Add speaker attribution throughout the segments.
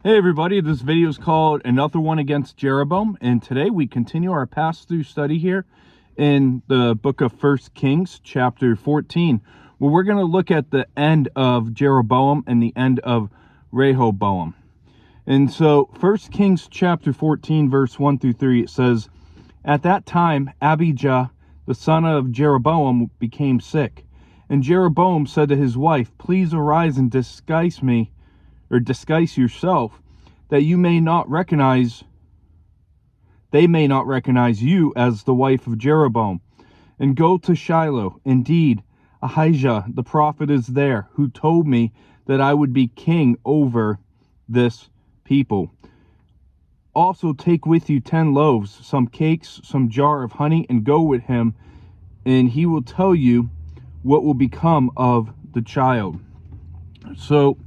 Speaker 1: Hey everybody, this video is called Another One Against Jeroboam, and today we continue our pass-through study here in the book of 1 Kings, chapter 14, where we're going to look at the end of Jeroboam and the end of Rehoboam. And so 1 Kings chapter 14, verse 1 through 3, it says, "At that time Abijah, the son of Jeroboam, became sick. And Jeroboam said to his wife, 'Please arise and disguise yourself, that they may not recognize you as the wife of Jeroboam, and go to Shiloh. Indeed, Ahijah the prophet is there, who told me that I would be king over this people. Also take with you 10 loaves, some cakes, some jar of honey, and go with him, and he will tell you what will become of the child.'" So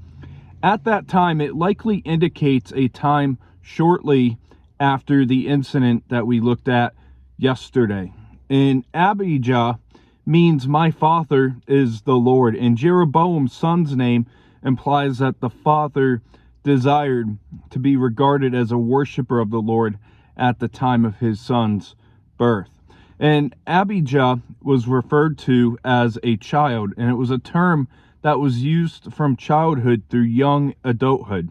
Speaker 1: at that time, it likely indicates a time shortly after the incident that we looked at yesterday. And Abijah means "my father is the Lord," and Jeroboam's son's name implies that the father desired to be regarded as a worshiper of the Lord at the time of his son's birth. And Abijah was referred to as a child, and it was a term that was used from childhood through young adulthood.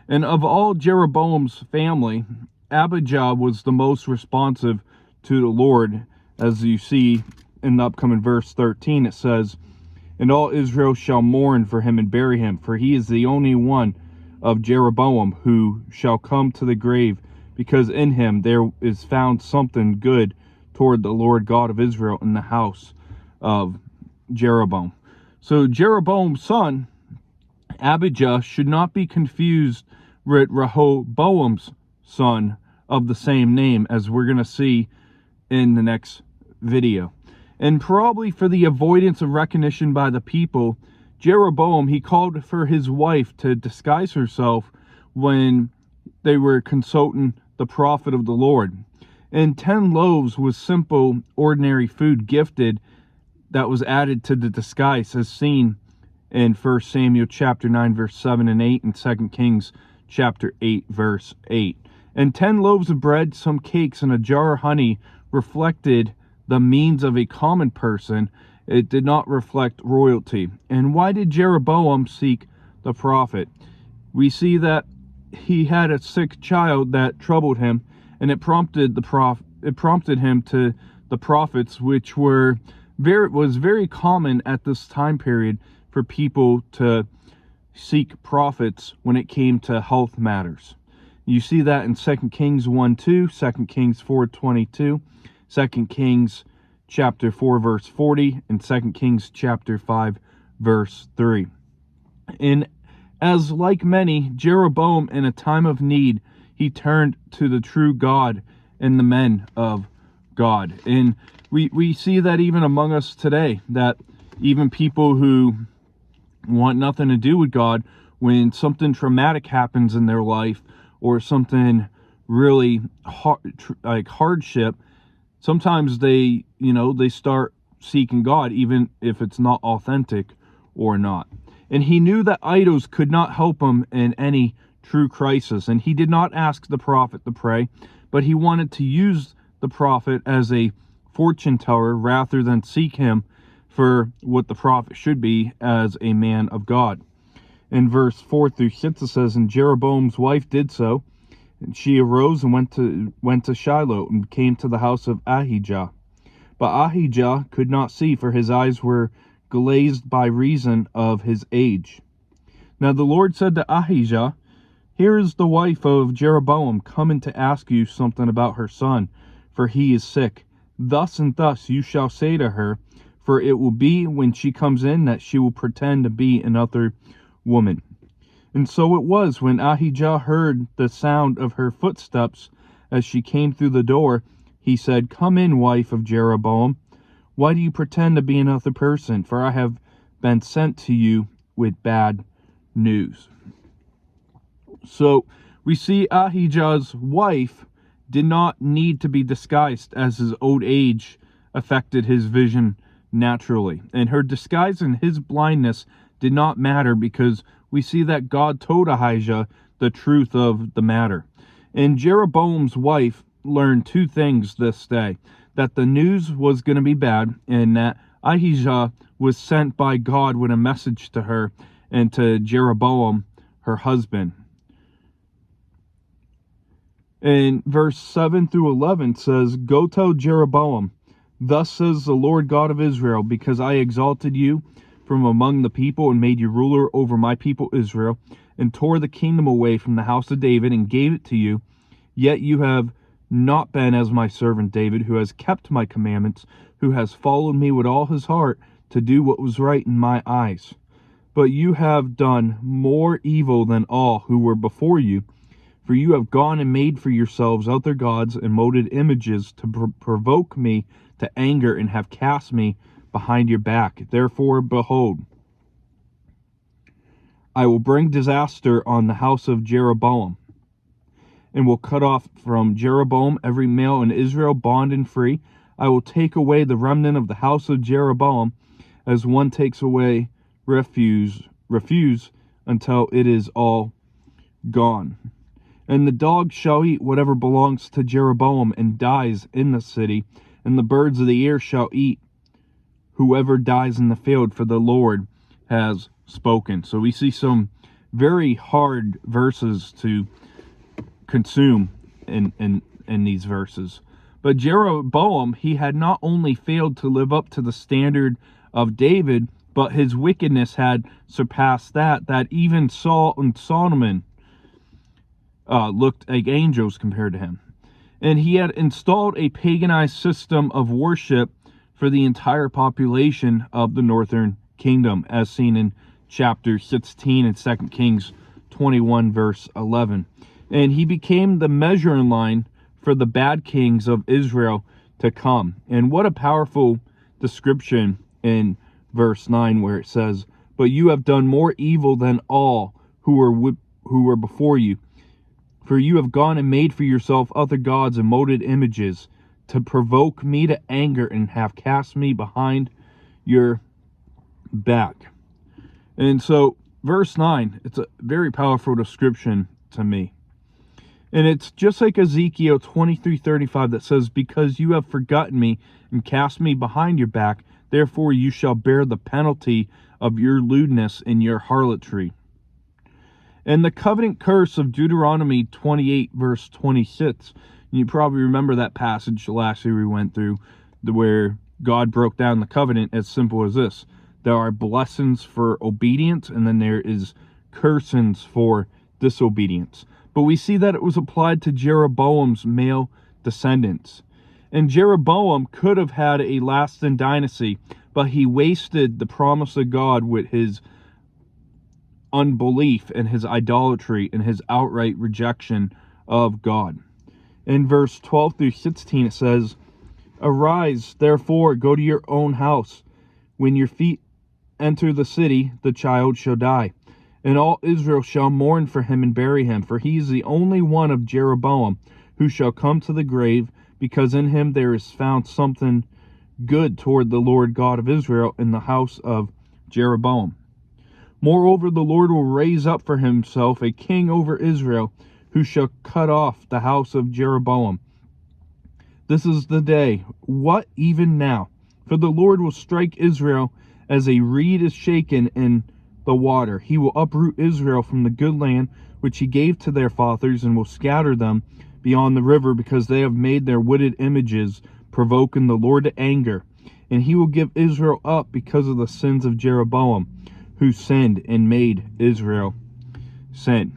Speaker 1: And of all Jeroboam's family, Abijah was the most responsive to the Lord. As you see in the upcoming verse 13, it says, "And all Israel shall mourn for him and bury him, for he is the only one of Jeroboam who shall come to the grave, because in him there is found something good toward the Lord God of Israel in the house of Jeroboam." So Jeroboam's son, Abijah, should not be confused with Rehoboam's son of the same name, as we're going to see in the next video. And probably for the avoidance of recognition by the people, Jeroboam, he called for his wife to disguise herself when they were consulting the prophet of the Lord. And 10 loaves was simple, ordinary food gifted that was added to the disguise, as seen in 1 Samuel chapter 9, verse 7 and 8, and 2 Kings chapter 8, verse 8. And 10 loaves of bread, some cakes, and a jar of honey reflected the means of a common person. It did not reflect royalty. And why did Jeroboam seek the prophet? We see that he had a sick child that troubled him, and it prompted him to the prophets, which was very common at this time period for people to seek prophets when it came to health matters. You see that in 2 Kings 1:2, 2 Kings 4:22, 2 Kings chapter 4 verse 40, and 2 Kings chapter 5 verse 3. And as like many, Jeroboam in a time of need, he turned to the true God and the men of God. And we see that even among us today, that even people who want nothing to do with God, when something traumatic happens in their life or something really like hardship, sometimes they start seeking God, even if it's not authentic or not. And he knew that idols could not help him in any true crisis, and he did not ask the prophet to pray, but he wanted to use the prophet as a fortune teller rather than seek him for what the prophet should be as a man of God. In verse 4 through 6 it says, "And Jeroboam's wife did so, and she arose and went to Shiloh and came to the house of Ahijah. But Ahijah could not see, for his eyes were glazed by reason of his age. Now the Lord said to Ahijah, 'Here is the wife of Jeroboam coming to ask you something about her son, for he is sick. Thus and thus you shall say to her, for it will be when she comes in that she will pretend to be another woman.' And so it was, when Ahijah heard the sound of her footsteps as she came through the door, he said, 'Come in, wife of Jeroboam. Why do you pretend to be another person? For I have been sent to you with bad news.'" So we see Ahijah's wife did not need to be disguised, as his old age affected his vision naturally. And her disguise and his blindness did not matter, because we see that God told Ahijah the truth of the matter. And Jeroboam's wife learned two things this day: that the news was going to be bad, and that Ahijah was sent by God with a message to her and to Jeroboam, her husband. And verse 7 through 11 says, "Go tell Jeroboam, thus says the Lord God of Israel, because I exalted you from among the people and made you ruler over my people Israel, and tore the kingdom away from the house of David and gave it to you, yet you have not been as my servant David, who has kept my commandments, who has followed me with all his heart to do what was right in my eyes. But you have done more evil than all who were before you, for you have gone and made for yourselves other gods and molded images to provoke me to anger, and have cast me behind your back. Therefore, behold, I will bring disaster on the house of Jeroboam, and will cut off from Jeroboam every male in Israel, bond and free. I will take away the remnant of the house of Jeroboam, as one takes away refuse until it is all gone. And the dog shall eat whatever belongs to Jeroboam and dies in the city, and the birds of the air shall eat whoever dies in the field, for the Lord has spoken." So we see some very hard verses to consume in these verses. But Jeroboam, he had not only failed to live up to the standard of David, but his wickedness had surpassed that even Saul and Solomon looked like angels compared to him. And he had installed a paganized system of worship for the entire population of the northern kingdom, as seen in chapter 16 and 2 Kings 21, verse 11. And he became the measuring line for the bad kings of Israel to come. And what a powerful description in verse 9, where it says, "But you have done more evil than all who were before you. For you have gone and made for yourself other gods and molded images to provoke me to anger, and have cast me behind your back." And so, verse 9, it's a very powerful description to me. And it's just like Ezekiel 23:35 that says, "Because you have forgotten me and cast me behind your back, therefore you shall bear the penalty of your lewdness and your harlotry." And the covenant curse of Deuteronomy 28, verse 26. You probably remember that passage last year we went through, where God broke down the covenant as simple as this: there are blessings for obedience, and then there is cursings for disobedience. But we see that it was applied to Jeroboam's male descendants. And Jeroboam could have had a lasting dynasty, but he wasted the promise of God with his unbelief and his idolatry and his outright rejection of God. In verse 12 through 16 it says, "Arise, therefore, go to your own house. When your feet enter the city, the child shall die. And all Israel shall mourn for him and bury him, for he is the only one of Jeroboam who shall come to the grave, because in him there is found something good toward the Lord God of Israel in the house of Jeroboam. Moreover, the Lord will raise up for himself a king over Israel, who shall cut off the house of Jeroboam. This is the day, what even now? For the Lord will strike Israel as a reed is shaken in the water. He will uproot Israel from the good land which he gave to their fathers, and will scatter them beyond the river, because they have made their wooded images, provoking the Lord to anger. And he will give Israel up because of the sins of Jeroboam, who sinned and made Israel sin."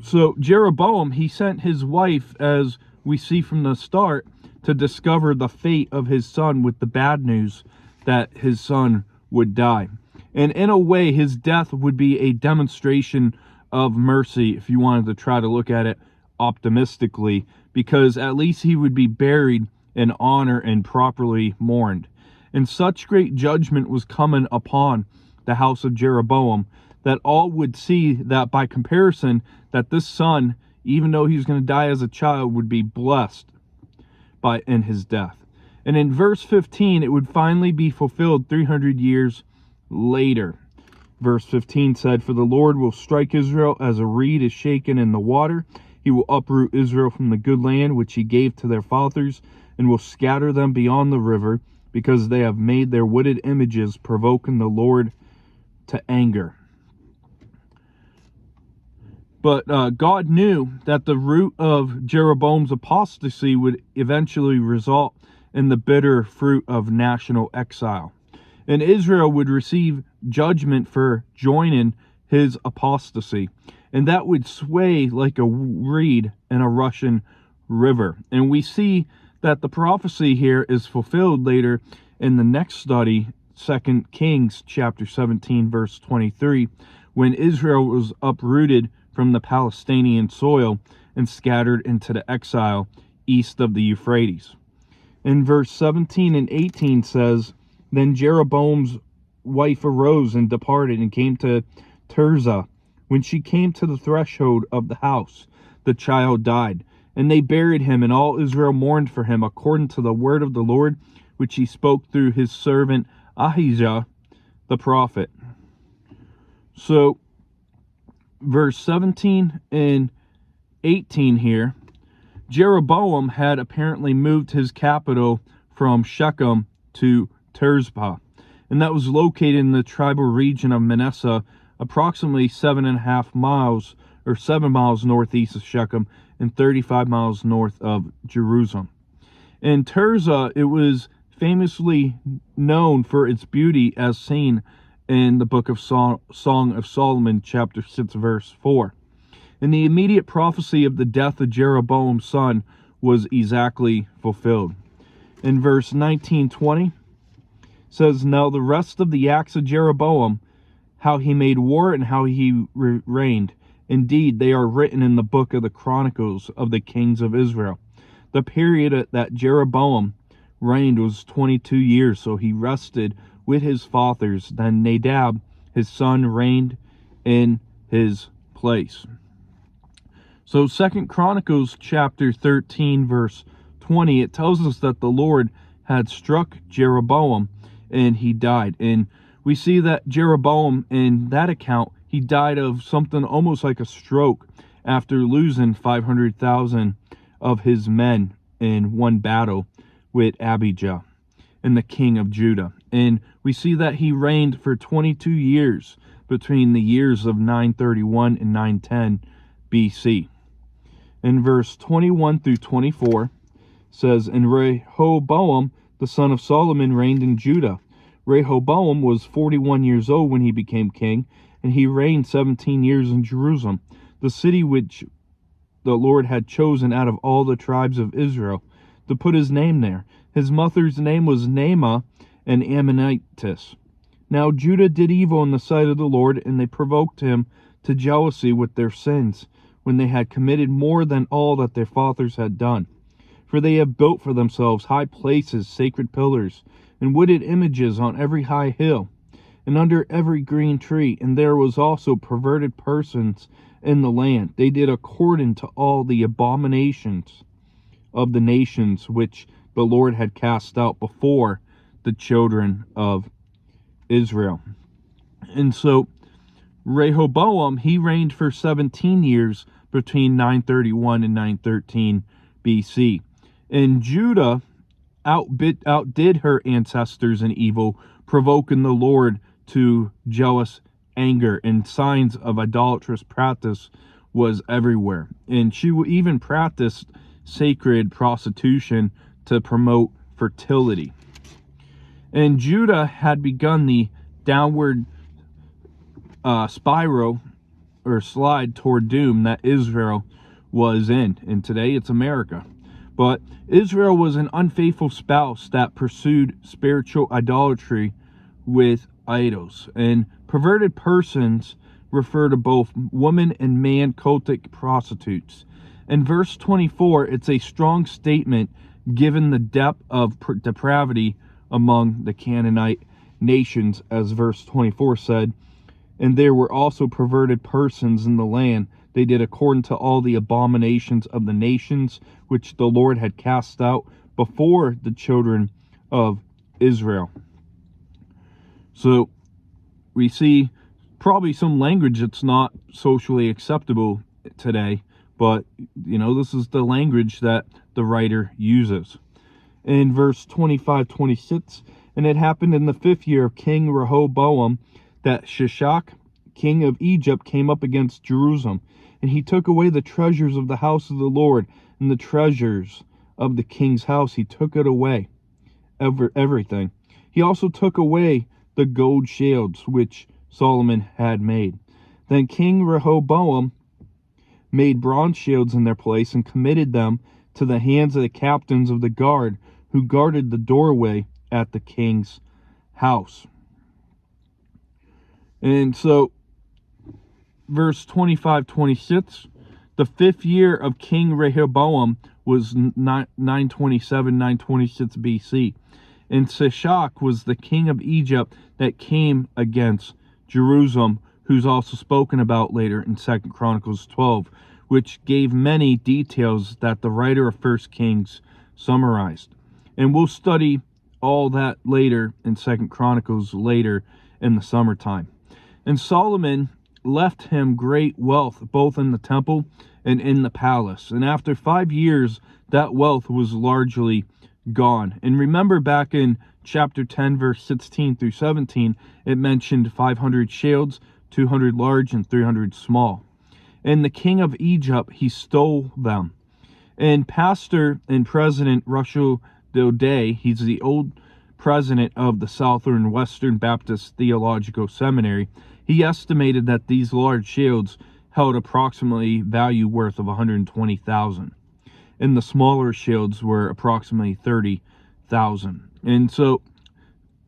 Speaker 1: So Jeroboam, he sent his wife, as we see from the start, to discover the fate of his son with the bad news that his son would die. And in a way, his death would be a demonstration of mercy, if you wanted to try to look at it optimistically, because at least he would be buried in honor and properly mourned. And such great judgment was coming upon the house of Jeroboam that all would see that by comparison, that this son, even though he was going to die as a child, would be blessed in his death. And in verse 15, it would finally be fulfilled 300 years later. Verse 15 said, "For the Lord will strike Israel as a reed is shaken in the water. He will uproot Israel from the good land which he gave to their fathers, and will scatter them beyond the river, because they have made their wooded images, provoking the Lord to anger." But God knew that the root of Jeroboam's apostasy would eventually result in the bitter fruit of national exile. And Israel would receive judgment for joining his apostasy. And that would sway like a reed in a rushing river. And we see that the prophecy here is fulfilled later in the next study, 2 Kings chapter 17, verse 23, when Israel was uprooted from the Palestinian soil and scattered into the exile east of the Euphrates. In verse 17 and 18 says, "Then Jeroboam's wife arose and departed and came to Tirzah. When she came to the threshold of the house, the child died. And they buried him, and all Israel mourned for him, according to the word of the Lord, which he spoke through his servant Ahijah the prophet." So, verse 17 and 18 here, Jeroboam had apparently moved his capital from Shechem to Tirzah, and that was located in the tribal region of Manasseh, approximately 7.5 miles or 7 miles northeast of Shechem and 35 miles north of Jerusalem. In Tirzah, it was famously known for its beauty, as seen in the book of Song of Solomon, chapter 6, verse 4. And the immediate prophecy of the death of Jeroboam's son was exactly fulfilled. In verse 19-20 says, "Now the rest of the acts of Jeroboam, how he made war and how he reigned, indeed they are written in the book of the Chronicles of the kings of Israel. The period that Jeroboam reigned was 22 years, so he rested with his fathers. Then Nadab, his son, reigned in his place." So 2 Chronicles chapter 13, verse 20, it tells us that the Lord had struck Jeroboam and he died. And we see that Jeroboam, in that account, he died of something almost like a stroke after losing 500,000 of his men in one battle with Abijah and the king of Judah. And we see that he reigned for 22 years between the years of 931 and 910 BC. In verse 21-24 says, "And Rehoboam, the son of Solomon, reigned in Judah. Rehoboam was 41 years old when he became king, and he reigned 17 years in Jerusalem, the city which the Lord had chosen out of all the tribes of Israel, to put his name there. His mother's name was Naamah, an Ammonitess. Now Judah did evil in the sight of the Lord, and they provoked him to jealousy with their sins, when they had committed more than all that their fathers had done. For they have built for themselves high places, sacred pillars, and wooded images on every high hill, and under every green tree. And there was also perverted persons in the land. They did according to all the abominations of the nations which the Lord had cast out before the children of Israel." And so Rehoboam, he reigned for 17 years between 931 and 913 BC. And Judah outdid her ancestors in evil, provoking the Lord to jealous anger, and signs of idolatrous practice was everywhere. And she even practiced sacred prostitution to promote fertility. And Judah had begun the downward spiral or slide toward doom that Israel was in. And today it's America. But Israel was an unfaithful spouse that pursued spiritual idolatry with idols. And perverted persons refer to both woman and man cultic prostitutes. In verse 24, it's a strong statement given the depth of depravity among the Canaanite nations, as verse 24 said, "And there were also perverted persons in the land. They did according to all the abominations of the nations which the Lord had cast out before the children of Israel." So we see probably some language that's not socially acceptable today, but this is the language that the writer uses. In verse 25-26, and it happened in the 5th year of King Rehoboam that Shishak, king of Egypt, came up against Jerusalem, and he took away the treasures of the house of the Lord, and the treasures of the king's house. He took it away, everything. He also took away the gold shields which Solomon had made. Then King Rehoboam made bronze shields in their place and committed them to the hands of the captains of the guard who guarded the doorway at the king's house. And so, verse 25-26, the 5th year of King Rehoboam was 927-926 BC. And Shishak was the king of Egypt that came against Jerusalem, who's also spoken about later in 2 Chronicles 12, which gave many details that the writer of 1 Kings summarized. And we'll study all that later in 2 Chronicles later in the summertime. And Solomon left him great wealth, both in the temple and in the palace. And after 5 years, that wealth was largely gone. And remember, back in chapter 10, verse 16-17, it mentioned 500 shields, 200 large and 300 small. And the king of Egypt, he stole them. And Pastor and President Russell Day, he's the old president of the Southern Western Baptist Theological Seminary, he estimated that these large shields held approximately value worth of $120,000. And the smaller shields were approximately $30,000. And so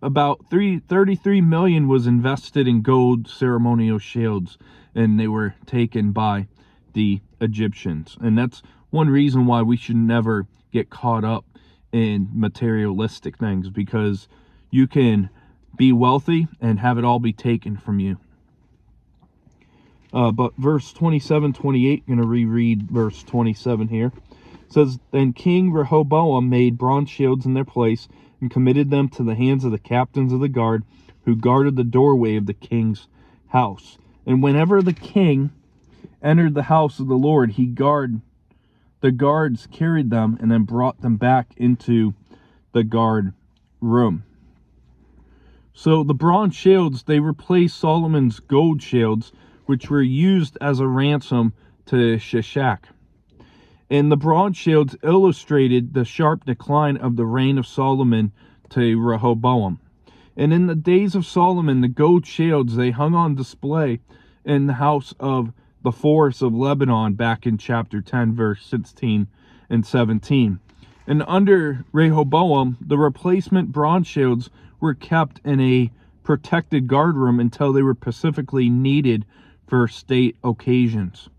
Speaker 1: about $33 million was invested in gold ceremonial shields, and they were taken by the Egyptians. And that's one reason why we should never get caught up in materialistic things, because you can be wealthy and have it all be taken from you. But verse 27-28, going to reread verse 27 here. It says, Then King Rehoboam made bronze shields in their place and committed them to the hands of the captains of the guard who guarded the doorway of the king's house. And whenever the king entered the house of the Lord, the guards carried them and then brought them back into the guard room. So the bronze shields, they replaced Solomon's gold shields, which were used as a ransom to Shishak. And the bronze shields illustrated the sharp decline of the reign of Solomon to Rehoboam. And in the days of Solomon, the gold shields, they hung on display in the house of the forest of Lebanon back in chapter 10, verse 16 and 17. And under Rehoboam, the replacement bronze shields were kept in a protected guard room until they were specifically needed for state occasions.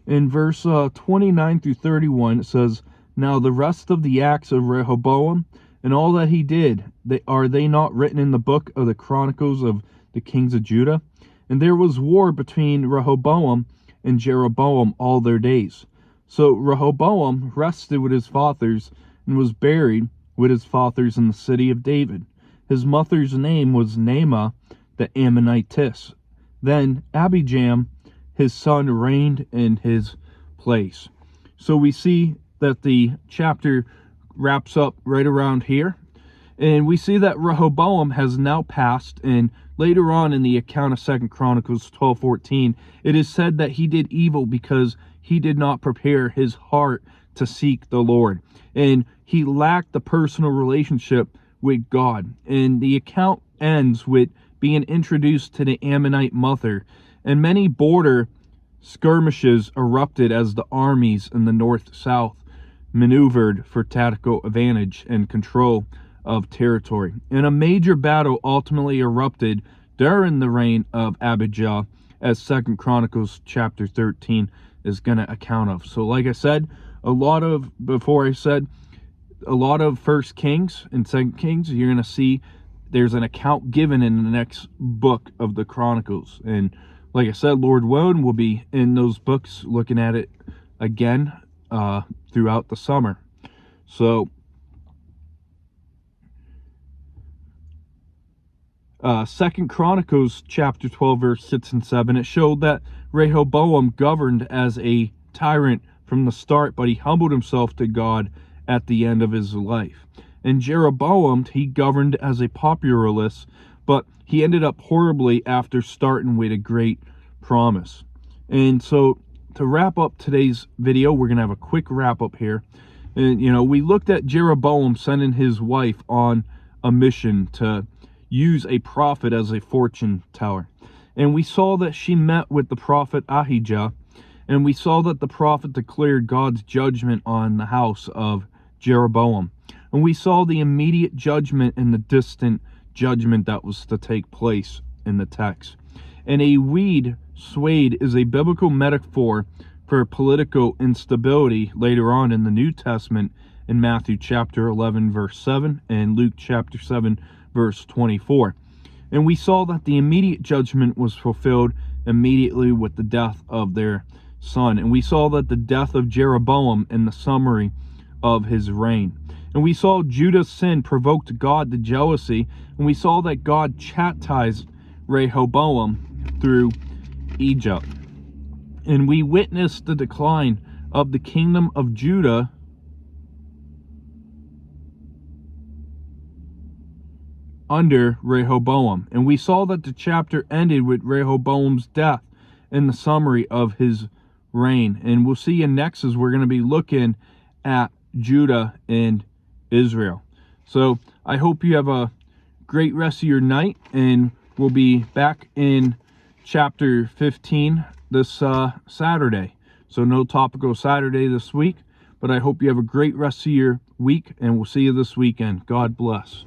Speaker 1: In verse 29-31, it says, Now the rest of the acts of Rehoboam and all that he did, are they not written in the book of the Chronicles of the kings of Judah? And there was war between Rehoboam and Jeroboam all their days. So Rehoboam rested with his fathers and was buried with his fathers in the city of David. His mother's name was Naamah the Ammonitess. Then Abijam, his son, reigned in his place. So we see that the chapter wraps up right around here. And we see that Rehoboam has now passed, and later on in the account of 2 Chronicles 12:14, it is said that he did evil because he did not prepare his heart to seek the Lord. And he lacked the personal relationship with God. And the account ends with being introduced to the Ammonite mother, and many border skirmishes erupted as the armies in the north-south maneuvered for tactical advantage and control of territory. And a major battle ultimately erupted during the reign of Abijah, as 2 Chronicles chapter 13 is going to account of. So like I said, a lot of 1 Kings and 2 Kings, you're going to see there's an account given in the next book of the Chronicles. And like I said, Lord willing, we'll be in those books looking at it again throughout the summer. So Second Chronicles chapter 12 verse 6 and 7, it showed that Rehoboam governed as a tyrant from the start, but he humbled himself to God at the end of his life. And Jeroboam, he governed as a populist, but he ended up horribly after starting with a great promise. And so to wrap up today's video, we're going to have a quick wrap up here. And, we looked at Jeroboam sending his wife on a mission to use a prophet as a fortune teller. And we saw that she met with the prophet Ahijah, and we saw that the prophet declared God's judgment on the house of Jeroboam. And we saw the immediate judgment and the distant judgment that was to take place in the text. And a weed swayed is a biblical metaphor for political instability later on in the New Testament in Matthew chapter 11 verse 7 and Luke chapter 7 verse 24. And we saw that the immediate judgment was fulfilled immediately with the death of their son. And we saw that the death of Jeroboam in the summary of his reign. And we saw Judah's sin provoked God to jealousy, and we saw that God chastised Rehoboam through Egypt. And we witnessed the decline of the kingdom of Judah under Rehoboam. And we saw that the chapter ended with Rehoboam's death in the summary of his reign. And we'll see in next as we're going to be looking at Judah and Israel. So I hope you have a great rest of your night, and we'll be back in chapter 15 this Saturday. So no topical Saturday this week, but I hope you have a great rest of your week, and we'll see you this weekend. God bless.